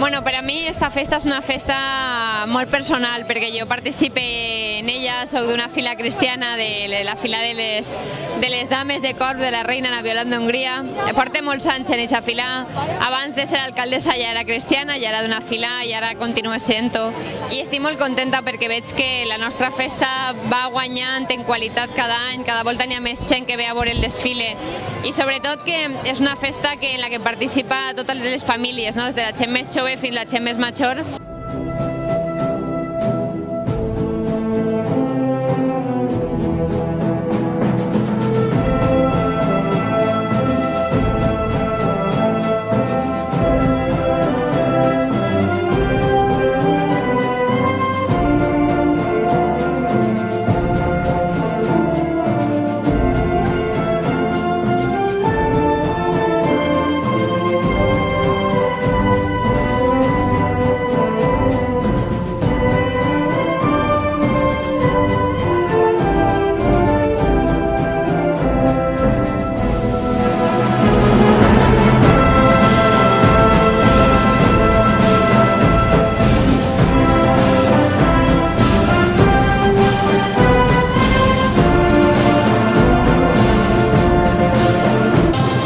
Bueno, per a mi esta festa és una festa molt personal perquè jo participe en ella, soc d'una fila cristiana, de la fila de les dames de cor de la reina Ana Violant d'Hongria. Porto molts anys en aquesta fila, abans de ser alcaldessa ja era cristiana, ja era d'una fila i ara continuo sent-ho. I estic molt contenta perquè veig que la nostra festa va guanyant en qualitat cada any, cada volta n'hi ha més gent que ve a veure el desfile i sobretot que és una festa en la que participa totes les famílies, des de la gent més jove fins a la gent més major.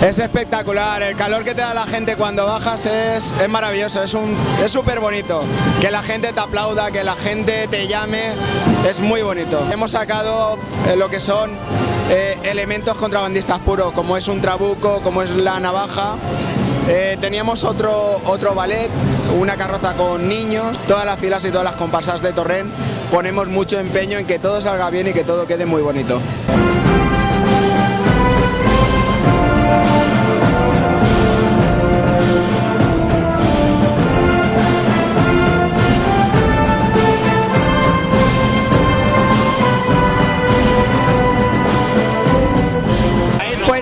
Es espectacular, el calor que te da la gente cuando bajas es maravilloso, es súper bonito. Que la gente te aplauda, que la gente te llame, es muy bonito. Hemos sacado lo que son elementos contrabandistas puros, como es un trabuco, como es la navaja. Teníamos otro ballet, una carroza con niños, todas las filas y todas las comparsas de Torrent ponemos mucho empeño en que todo salga bien y que todo quede muy bonito.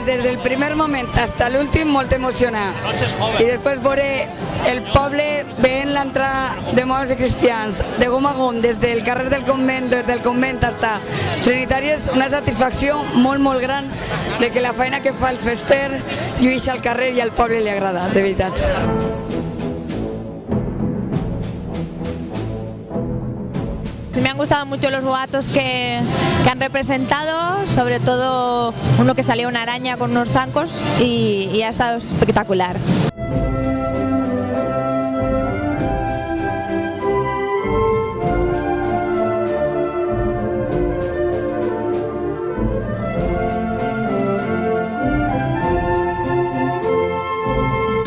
Des del primer moment hasta l'últim molt emocionat i després veure el poble veient l'entrada de monjos i cristians de gom a gom des del carrer del convent, des del convent hasta Trinitari és una satisfacció molt gran de que la feina que fa el fester lluïxa al carrer i al poble li agrada, de veritat. Me han gustado mucho los boatos que han representado, sobre todo uno que salió una araña con unos zancos y ha estado espectacular.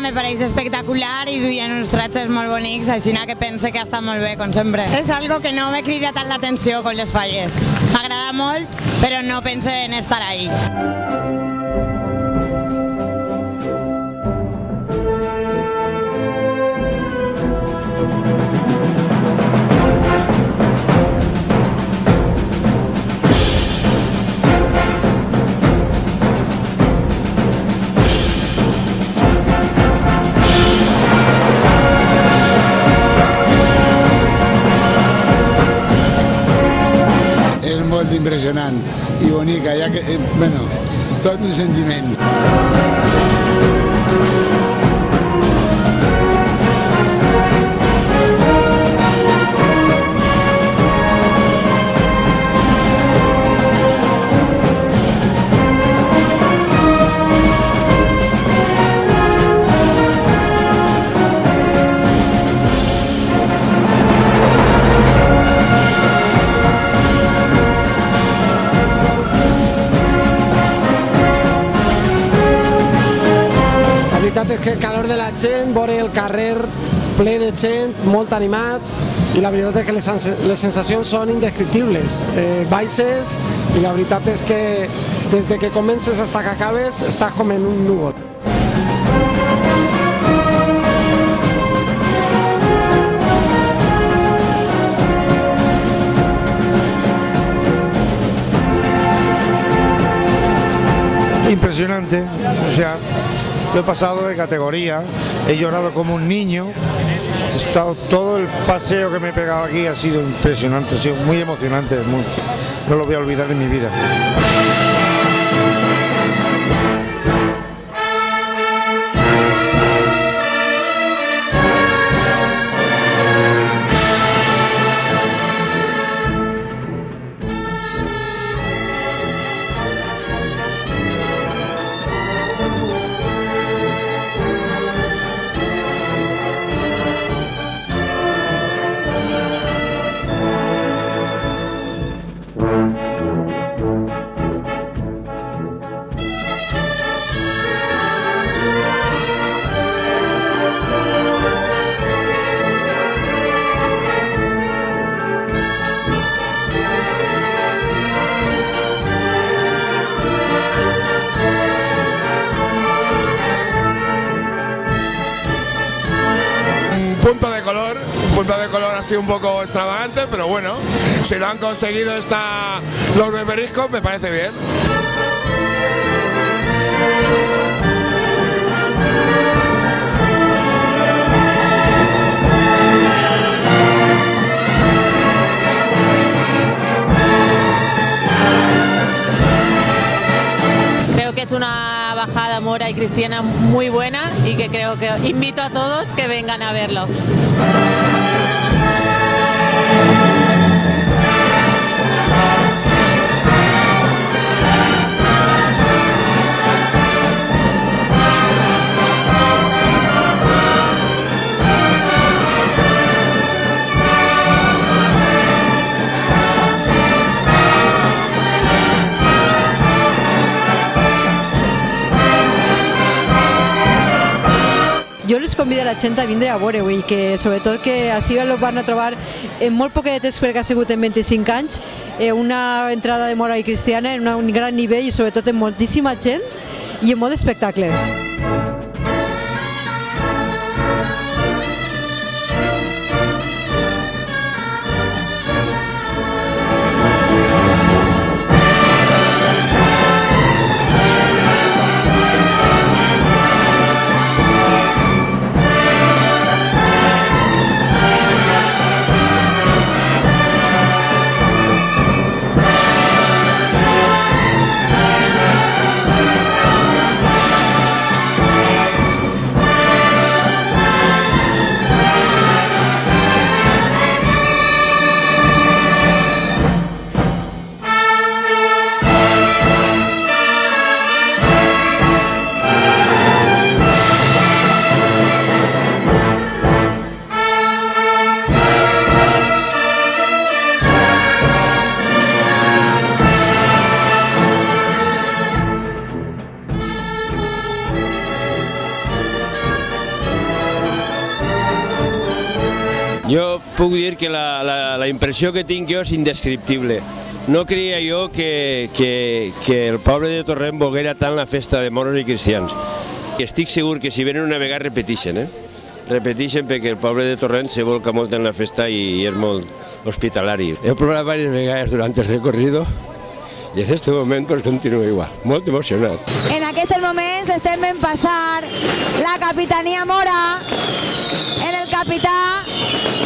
Me pareix espectacular i duien uns tratges molt bonics, així que pense que està molt bé, com sempre. És algo que no me crida tant l'atenció com les falles. M'agrada molt, però no pense en estar ahí. Molt impressionant i bonica, ja que, bueno, tot un sentiment. La veritat és que el calor de la gent, veure el carrer ple de gent, molt animat, i la veritat és que les sensacions són indescriptibles. Baixes i la veritat és que des de que comences fins que acabes estàs com en un núvol. Impresionante, o sea, lo he pasado de categoría, he llorado como un niño, todo el paseo que me he pegado aquí ha sido impresionante, ha sido muy emocionante, no lo voy a olvidar en mi vida. punto de color así un poco extravagante, pero bueno, si lo han conseguido los beberiscos, me parece bien. Creo que es una bajada mora y cristiana muy buena y que creo que invito a todos que vengan a verlo. Jo les convido a la gent a vindre a veure-ho i que sobretot que així el van a trobar en molt poquetes perquè ha sigut en 25 anys una entrada de mora i cristiana en un gran nivell i sobretot en moltíssima gent i en molt espectacle. Jo puc dir que la impressió que tinc jo és indescriptible. No creia jo que el poble de Torrent volguera tant la festa de moros i cristians. Estic segur que si venen una vegada repeteixen, repeteixen perquè el poble de Torrent se volca molt en la festa i és molt hospitalari. He plorat diverses vegades durant el recorrido i en aquest moment pues, continuo igual, molt emocionat. En aquests moments estem en passar la Capitania Mora en el capità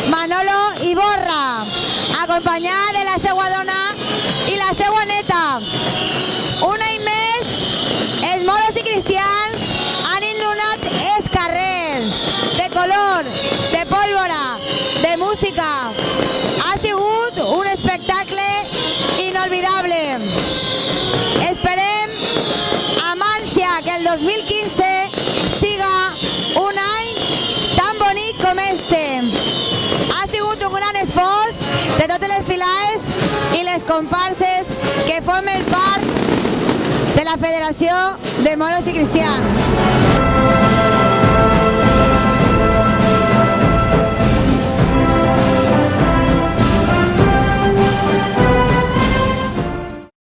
Manolo Iborra, acompanyat de la seva dona i la seva neta. Un any més, els moros i cristians han inundat els carrers de color, de pólvora, de música. Ha sigut un espectacle inolvidable. Esperem amb ànsia que el 2015 siga un any tan bonic com este. Ha sigut un gran esforç de totes les filades i les comparses que formen part de la Federació de Moros i Cristians.